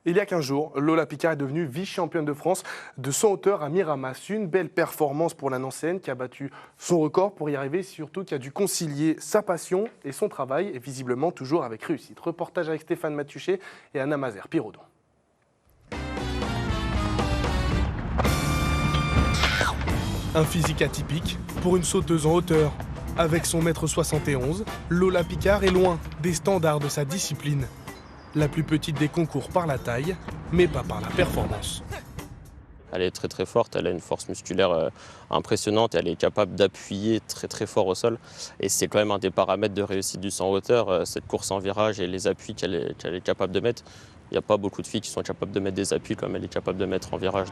Il y a 15 jours, Lola Picard est devenue vice-championne de France de 100 hauteur à Miramas. Une belle performance pour la Nancéenne qui a battu son record pour y arriver, surtout qui a dû concilier sa passion et son travail, et visiblement toujours avec réussite. Reportage avec Stéphane Matuchet et Anna Mazer-Pirodon. Un physique atypique pour une sauteuse en hauteur. Avec son 1m71, Lola Picard est loin des standards de sa discipline. La plus petite des concours par la taille, mais pas par la performance. Elle est très très forte, elle a une force musculaire impressionnante, elle est capable d'appuyer très très fort au sol. Et c'est quand même un des paramètres de réussite du 100 hauteur, cette course en virage et les appuis qu'elle est capable de mettre. Il n'y a pas beaucoup de filles qui sont capables de mettre des appuis comme elle est capable de mettre en virage.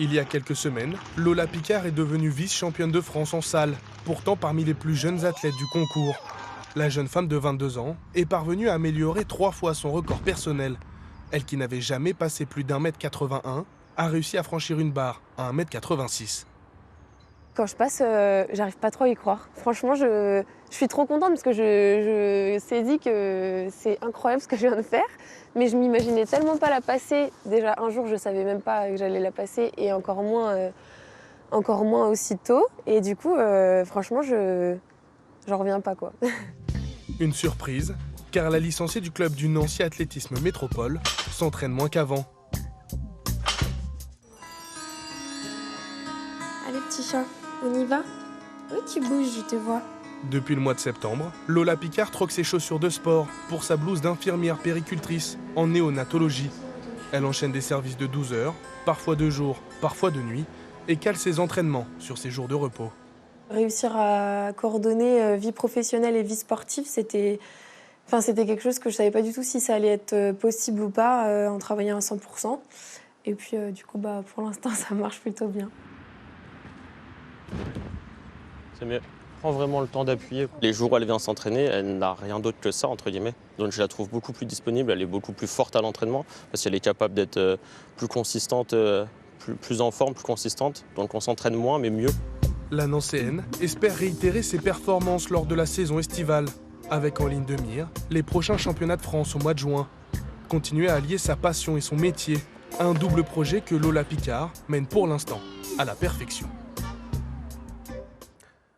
Il y a quelques semaines, Lola Picard est devenue vice-championne de France en salle, pourtant parmi les plus jeunes athlètes du concours. La jeune femme de 22 ans est parvenue à améliorer 3 fois son record personnel. Elle qui n'avait jamais passé plus d'1m81 a réussi à franchir une barre à 1m86. Quand je passe, j'arrive pas trop à y croire. Franchement, je suis trop contente parce que je saisis que c'est incroyable ce que je viens de faire. Mais je m'imaginais tellement pas la passer. Déjà un jour, je savais même pas que j'allais la passer et encore moins aussitôt. Et du coup, franchement, j'en reviens pas quoi. Une surprise, car la licenciée du club du Nancy Athlétisme Métropole s'entraîne moins qu'avant. Allez petit chat, on y va? Oui, tu bouges, je te vois. Depuis le mois de septembre, Lola Picard troque ses chaussures de sport pour sa blouse d'infirmière péricultrice en néonatologie. Elle enchaîne des services de 12 heures, parfois de jour, parfois de nuit, et cale ses entraînements sur ses jours de repos. Réussir à coordonner vie professionnelle et vie sportive, c'était quelque chose que je savais pas du tout si ça allait être possible ou pas en travaillant à 100%. Et puis du coup, pour l'instant, ça marche plutôt bien. C'est mieux. Elle prend vraiment le temps d'appuyer. Les jours où elle vient s'entraîner, elle n'a rien d'autre que ça, entre guillemets. Donc je la trouve beaucoup plus disponible, elle est beaucoup plus forte à l'entraînement, parce qu'elle est capable d'être plus consistante, plus en forme, plus consistante. Donc on s'entraîne moins, mais mieux. La Nancéenne espère réitérer ses performances lors de la saison estivale, avec en ligne de mire les prochains championnats de France au mois de juin. Continuer à allier sa passion et son métier, un double projet que Lola Picard mène pour l'instant à la perfection.